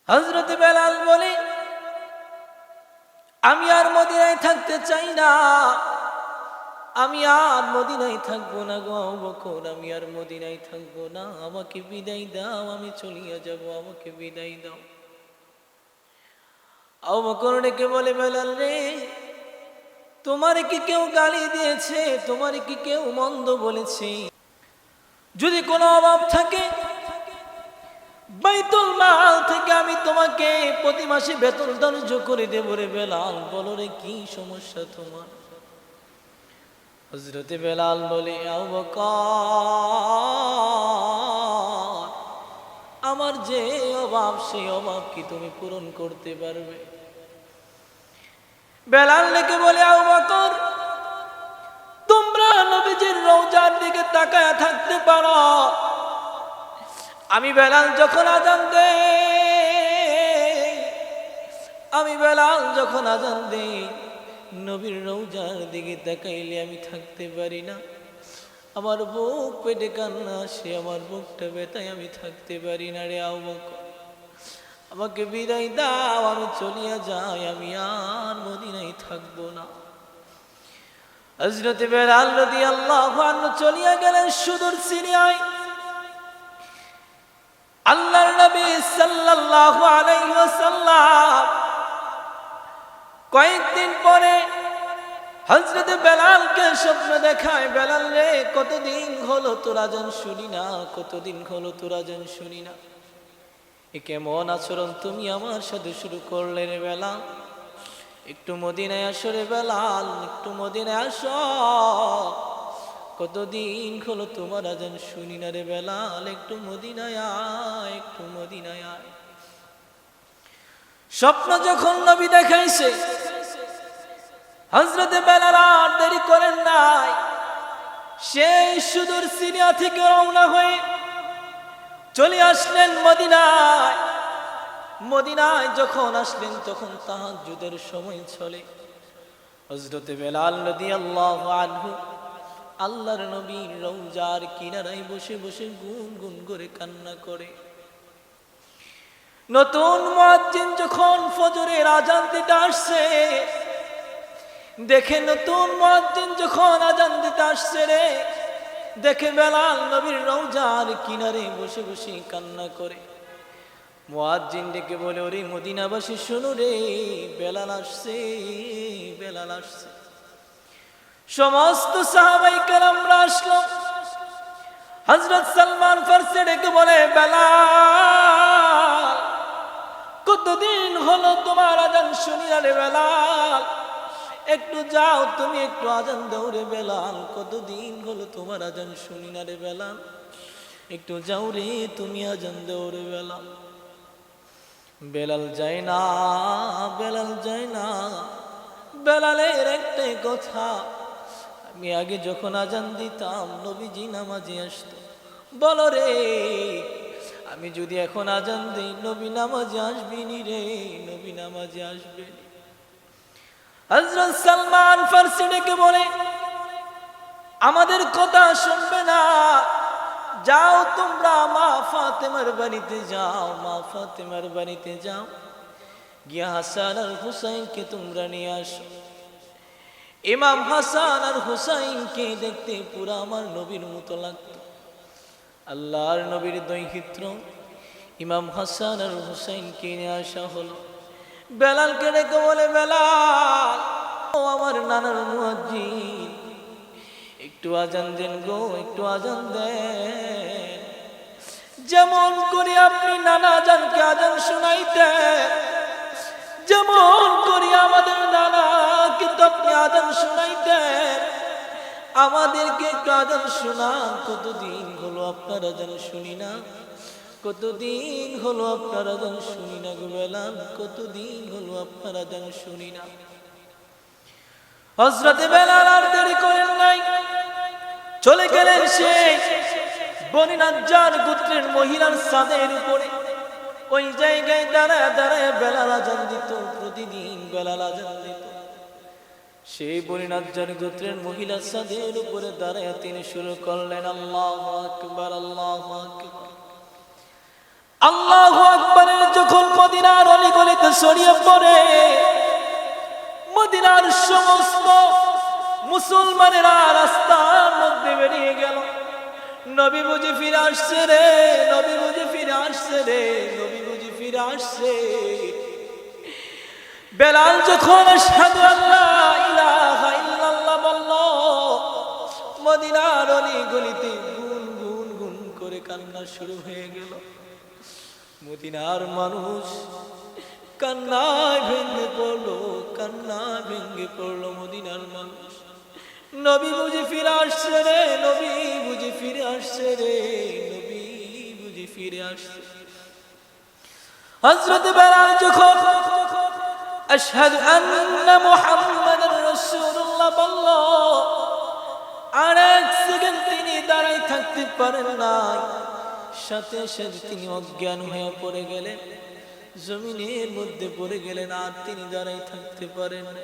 হযরত বেলাল বলে, আমি আর মদিনায় থাকতে চাই না, আমি আর মদিনায় থাকবো না গো আবু বকর, আমি আর মদিনায় থাকবো না, আমাকে বিদায় দাও, আমি চলিয়া যাব, আমাকে বিদায় দাও। আবু বকর ডেকে বলে, বেলাল রে, তোমার কি কেউ গালি দিয়েছে? তোমার কি কেউ মন্দ বলেছে? যদি কোনো অভাব থাকে বাইতুল মাল থেকে আমি তোমাকে প্রতি মাসে বেতন ধার্য করে দেব রে বেলাল। বলো রে কি সমস্যা তোমার? হযরতে বেলাল বলে, আবু বকর, আমার যে অভাব সেই অভাব কি তুমি পূরণ করতে পারবে? বেলাল ডেকে বলে, আবু বকর, তোমরা নবীজির রওজার দিকে তাকায়া থাকতে পারো। আমি বেলাল যখন আযান দেই, আমি বেলাল যখন আযান দেই, নবীর রওজার দিকে তাকাইলে আমি থাকতে পারি না। আমার বুক পেটে কান্না আসে, আমার বুকটা ব্যথায় আমি থাকতে পারি না রে আবু বকর, আমাকে বিদায় দাও, আমি চলিয়া যাই, আমি আর মদিনায় থাকবো না। হযরত বেলাল রাদিয়াল্লাহু আনহু চলিয়া গেলেন সুদূর সিরিয়ায়। আল্লাহর নবী সাল্লাল্লাহু আলাইহি ওয়াসাল্লাম কয়েকদিন পরে হযরত বেলালকে স্বপ্ন দেখায়, বেলাল রে, কতদিন হলো তোর আযান শুনি না, কতদিন হলো তোর আযান শুনি না, এ কেমন আচরণ তুমি আমার সাথে শুরু করলে রে বেলাল? একটু মদিনায় আসো রে বেলাল, একটু মদিনায় আসো, কতদিন হলো তোমার আযান শুনি না রে বেলাল, একটু মদিনায় আয়, একটু মদিনায় আয়। স্বপ্ন যখন নবী দেখাইছে, হযরত বেলাল আর দেরি করেন নাই, সেই সুদূর সিরিয়া থেকে রওনা হয়ে চলে আসলেন মদিনায়। মদিনায় যখন আসলেন তখন তাহাজ্জুদের সময় চলে। হযরত বেলাল রাদিয়াল্লাহু আনহু আল্লাহর নবীর রওজার কিনারায় বসে বসে গুনগুন করে কান্না করে। নতুন মুয়াজ্জিন যখন ফজরের আযান দিতে আসছে, দেখে নতুন মুয়াজ্জিন যখন আযান দিতে আসছে রে, দেখে বেলাল নবীর রওজার কিনারে বসে বসে কান্না করে। মুয়াজ্জিন ডেকে বলে, ওরে মদিনাবাসী শোনো রে, বেলাল আসছে, বেলাল আসছে। সমস্ত সাহাবায়ে কেরামরা আসলো। হযরত সালমান ফারসি ডেকে বলে, বেলাল, কতদিন হলো তোমার আযান শুনি না রে বেলাল, একটু যাও তুমি, একটু আযান দাও রে বেলাল, কতদিন হলো তোমার আযান শুনি না রে বেলাল, একটু যাও রে তুমি, আযান দাও রে বেলাল। বেলাল যায় না, বেলাল যায় না। বেলালের একটাই কথা, আমি আগে যখন আযান দিতাম নবীজি নামাজে আসতো। বলো রে, আমি যদি এখন আযান দিই নবী নামাজে আসবেনি রে, নবী নামাজে আসবেনি। হযরত সালমান ফারসি ডেকে বলে, আমাদের কথা শুনবে না, যাও তোমরা মা ফাতেমার বাড়িতে যাও, মা ফাতেমার বাড়িতে যাও, গিয়া হাসান আর হুসাইনকে তোমরা নিয়ে আসো। ইমাম হাসান আর হুসাইনকে দেখতে পুরা আমার নবীর মতো লাগতো। আল্লাহর নবীর দৈহিত্র ইমাম হাসান আর হুসাইনকে নিয়ে আসা হলো। বেলালকে ডেকে বলে, বেলাল, ও আমার নানার মুয়াজ্জিন, একটু আযান দেন গো, একটু আযান দেন। যেমন করে আপনি নানা জানকে আযান শোনাইতেন, যেমন করে আমাদের নানা কিন্তু আপনি আযান শোনাইতেন, আমাদেরকে একটু আযান শোনান। কতদিন হলো আপনার আযান শুনি না, কতদিন হলো আপনার আযান শুনি না গো বেলাল, কতদিন হলো আপনার আযান শুনি না। হযরতে বেলাল আর দেরি করেন নাই, চলে গেলেন সেই বনি নাজ্জার গোত্রের মহিলার ছাদের উপরে। ওই জায়গায় দাঁড়ায় দাঁড়ায় বেলাল আযান দিত, প্রতিদিন বেলাল আযান দিত। সেই বনি নাজ্জার গোত্রের মহিলার ছাদের উপরে দাঁড়ায় তিনি শুরু করলেন, আল্লাহু আকবার, আল্লাহু আকবার। আল্লাহু আকবারের যখন ছড়িয়ে পড়ে মদিনার সমস্ত মুসলমানেরা রাস্তার মধ্যে বেরিয়ে গেল। নবী বুঝি ফিরে আসছে রে, নবী বুঝি ফিরে আসছে রে, নবী বুঝি ফিরে আসছে। বেলাল যখন আশহাদু আল্লা ইলাহা ইল্লাল্লাহ বলল, মদিনার অলি গলিতে গুন গুন গুন করে কান্না শুরু হয়ে গেল। মদিনার মানুষ কান্নায় ভেঙে পড়লো, কান্নায় ভেঙে পড়লো মদিনার মানুষ। নবী বুঝি ফিরে আসছে রে, নবী বুঝি ফিরে আসছে রে, নবী বুঝি ফিরে আসছে। হযরত বেলাল যখন আশহাদু আন্না মুহাম্মাদুর রাসূলুল্লাহ বলল, আর এক সেকেন্ড তিনি দাঁড়াই থাকতে পারেন নাই, সাথে সাথে তিনি অজ্ঞান হয়ে পড়ে গেলেন, জমিনের মধ্যে পড়ে গেলেন, আর তিনি দাঁড়াই থাকতে পারেন না।